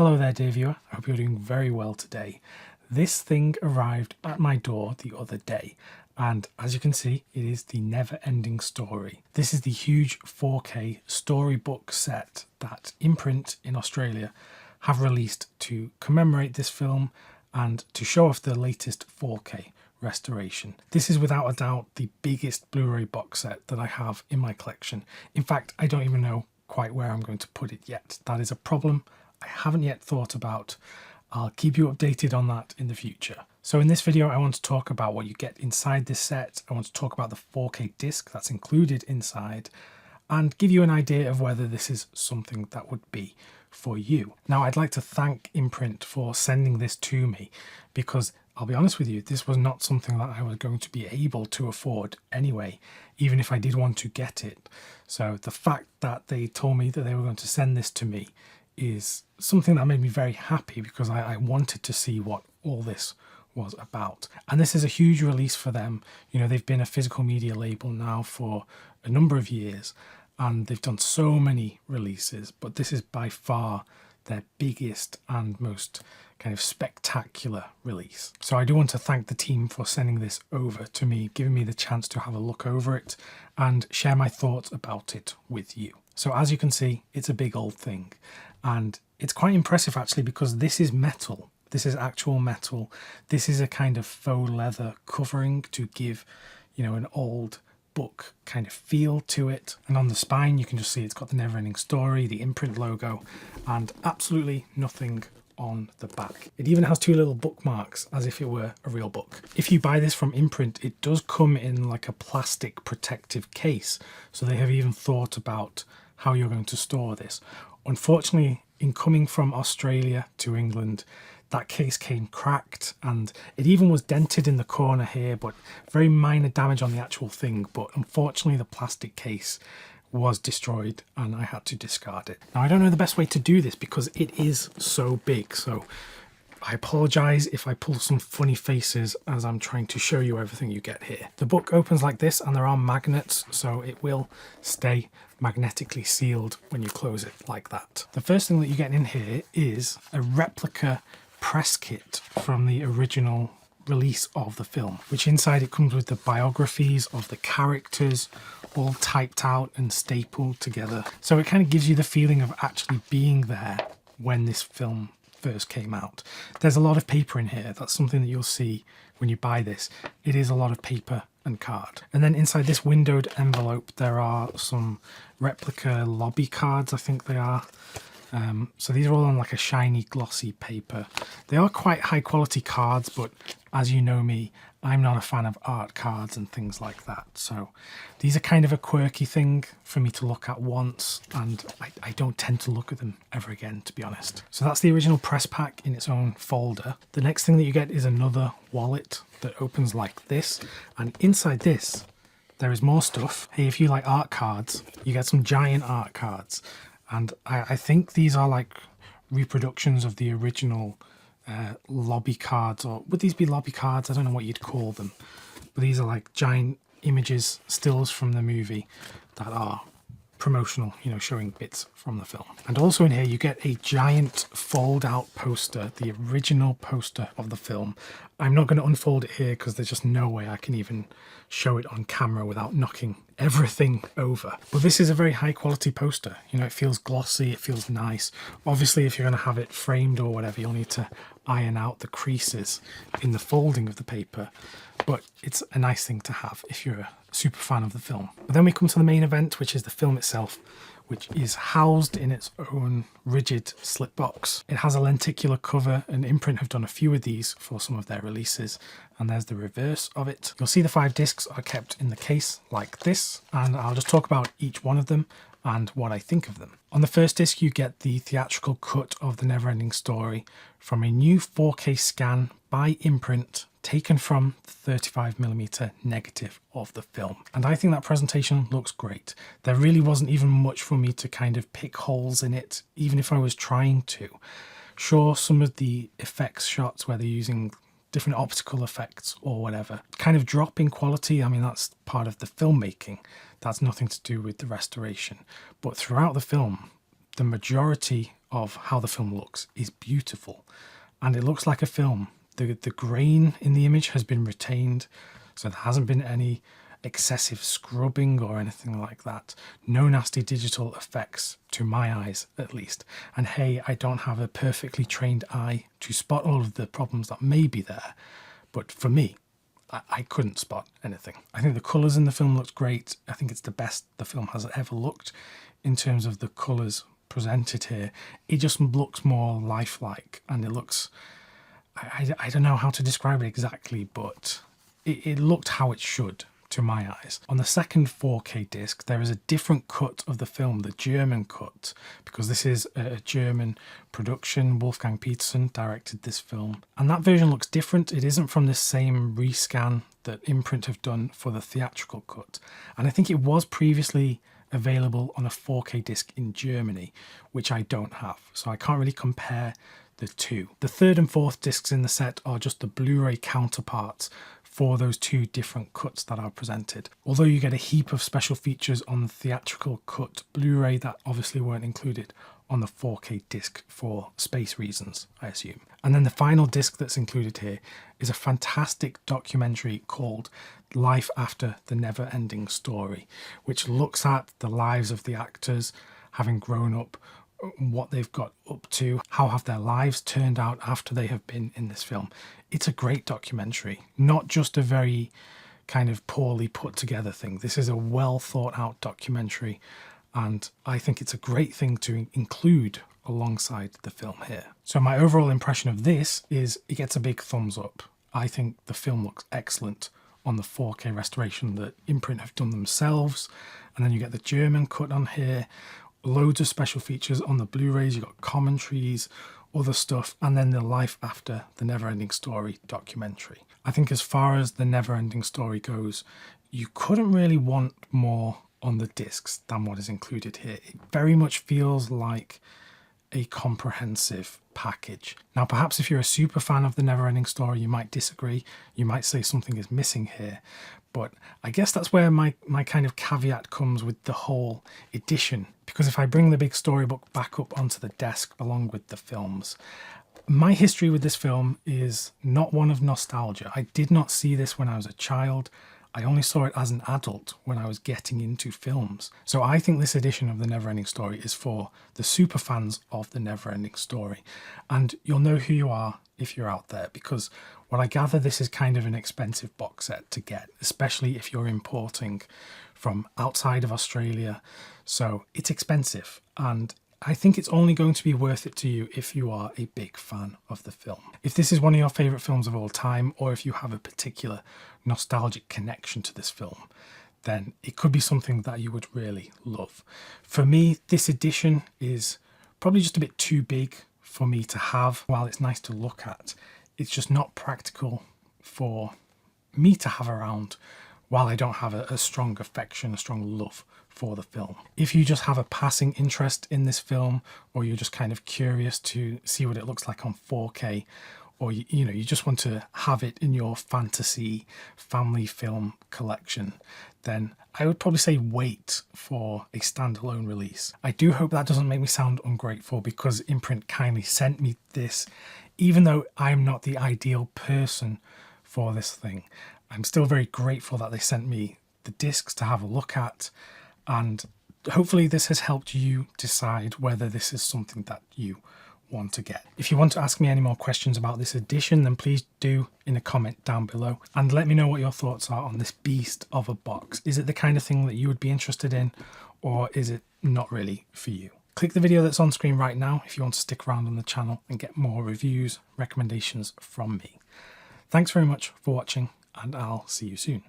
Hello there, dear viewer. I hope you're doing very well today. This thing arrived at my door the other day, and as you can see, it is the Neverending Story. This is the huge 4K storybook set that Imprint in Australia have released to commemorate this film and to show off the latest 4K restoration. This is without a doubt the biggest Blu-ray box set that I have in my collection. In fact, I don't even know quite where I'm going to put it yet. That is a problem I haven't yet thought about. I'll keep you updated on that in the future. So in this video, I want to talk about what you get inside this set. I want to talk about the 4K disc that's included inside and give you an idea of whether this is something that would be for you. Now, I'd like to thank Imprint for sending this to me because I'll be honest with you, this was not something that I was going to be able to afford anyway, even if I did want to get it. So the fact that they told me that they were going to send this to me is something that made me very happy because I wanted to see what all this was about. And this is a huge release for them. You know, they've been a physical media label now for a number of years and they've done so many releases, but this is by far their biggest and most kind of spectacular release. So I do want to thank the team for sending this over to me, giving me the chance to have a look over it and share my thoughts about it with you. So as you can see, it's a big old thing. And it's quite impressive actually because this is metal. This is actual metal. This is a kind of faux leather covering to give, you know, an old book kind of feel to it. And on the spine, you can just see it's got the Neverending Story, the Imprint logo, and absolutely nothing on the back. It even has two little bookmarks as if it were a real book. If you buy this from Imprint, it does come in like a plastic protective case. So they have even thought about how you're going to store this. Unfortunately, in coming from Australia to England, that case came cracked and it even was dented in the corner here, but very minor damage on the actual thing. But unfortunately, the plastic case was destroyed and I had to discard it. Now, I don't know the best way to do this because it is so big. So I apologize if I pull some funny faces as I'm trying to show you everything you get here. The book opens like this and there are magnets, so it will stay magnetically sealed when you close it like that. The first thing that you get in here is a replica press kit from the original release of the film, which inside it comes with the biographies of the characters all typed out and stapled together. So it kind of gives you the feeling of actually being there when this film first came out. There's a lot of paper in here. That's something that you'll see when you buy this. It is a lot of paper and card. And then inside this windowed envelope, there are some replica lobby cards, I think they are. So these are all on like a shiny glossy paper. They are quite high quality cards, but as you know me, I'm not a fan of art cards and things like that. So these are kind of a quirky thing for me to look at once, and I don't tend to look at them ever again, to be honest. So that's the original press pack in its own folder. The next thing that you get is another wallet that opens like this, and inside this there is more stuff. Hey, if you like art cards, you get some giant art cards. And I think these are like reproductions of the original lobby cards, or would these be lobby cards? I don't know what you'd call them. But these are like giant images, stills from the movie that are promotional, you know, showing bits from the film. And also in here you get a giant fold out poster, the original poster of the film. I'm not going to unfold it here because there's just no way I can even show it on camera without knocking everything over. But this is a very high quality poster. You know, it feels glossy, it feels nice. Obviously, if you're going to have it framed or whatever, you'll need to iron out the creases in the folding of the paper. But it's a nice thing to have if you're a super fan of the film. But then we come to the main event, which is the film itself, which is housed in its own rigid slip box. It has a lenticular cover, and Imprint have done a few of these for some of their releases. And there's the reverse of it. You'll see the 5 discs are kept in the case like this, and I'll just talk about each one of them and what I think of them. On the first disc, you get the theatrical cut of the Neverending Story from a new 4K scan by Imprint taken from the 35mm negative of the film. And I think that presentation looks great. There really wasn't even much for me to kind of pick holes in it, even if I was trying to. Sure, some of the effects shots where they're using different optical effects or whatever kind of drop in quality. I mean, that's part of the filmmaking. That's nothing to do with the restoration. But throughout the film, the majority of how the film looks is beautiful, and it looks like a film. The grain in the image has been retained, so there hasn't been any excessive scrubbing or anything like that. No nasty digital effects, to my eyes at least. And hey, I don't have a perfectly trained eye to spot all of the problems that may be there, but for me, I couldn't spot anything. I think the colours in the film looked great. I think it's the best the film has ever looked in terms of the colours presented here. It just looks more lifelike, and it looks, I don't know how to describe it exactly, but it looked how it should to my eyes. On the second 4K disc, there is a different cut of the film, the German cut, because this is a German production. Wolfgang Petersen directed this film, and that version looks different. It isn't from the same rescan that Imprint have done for the theatrical cut, and I think it was previously available on a 4K disc in Germany, which I don't have, so I can't really compare the two. The third and fourth discs in the set are just the Blu-ray counterparts for those two different cuts that are presented. Although you get a heap of special features on the theatrical cut Blu-ray that obviously weren't included on the 4K disc for space reasons, I assume. And then the final disc that's included here is a fantastic documentary called Life After the Neverending Story, which looks at the lives of the actors having grown up, what they've got up to, how have their lives turned out after they have been in this film. It's a great documentary, not just a very kind of poorly put together thing. This is a well thought out documentary, and I think it's a great thing to include alongside the film here. So my overall impression of this is it gets a big thumbs up. I think the film looks excellent on the 4K restoration that Imprint have done themselves, and then you get the German cut on here, loads of special features on the Blu-rays, you've got commentaries, other stuff, and then the Life After the Neverending Story documentary. I think as far as the Neverending Story goes, you couldn't really want more on the discs than what is included here. It very much feels like a comprehensive package. Now, perhaps if you're a super fan of the Neverending Story, you might disagree. You might say something is missing here. But I guess that's where my kind of caveat comes with the whole edition. Because if I bring the big storybook back up onto the desk along with the films, my history with this film is not one of nostalgia. I did not see this when I was a child. I only saw it as an adult when I was getting into films. So I think this edition of the Neverending Story is for the super fans of the Neverending Story. And you'll know who you are if you're out there, because what I gather, this is kind of an expensive box set to get, especially if you're importing from outside of Australia. So it's expensive, and I think it's only going to be worth it to you if you are a big fan of the film. If this is one of your favourite films of all time, or if you have a particular nostalgic connection to this film, then it could be something that you would really love. For me, this edition is probably just a bit too big for me to have. While it's nice to look at, it's just not practical for me to have around while I don't have a strong affection, a strong love for the film. If you just have a passing interest in this film, or you're just kind of curious to see what it looks like on 4K, or you just want to have it in your fantasy family film collection, then I would probably say wait for a standalone release. I do hope that doesn't make me sound ungrateful, because Imprint kindly sent me this, even though I'm not the ideal person for this thing. I'm still very grateful that they sent me the discs to have a look at, and hopefully this has helped you decide whether this is something that you want to get. If you want to ask me any more questions about this edition, then please do in a comment down below, and let me know what your thoughts are on this beast of a box. Is it the kind of thing that you would be interested in, or is it not really for you? Click the video that's on screen right now if you want to stick around on the channel and get more reviews, recommendations from me. Thanks very much for watching, and I'll see you soon.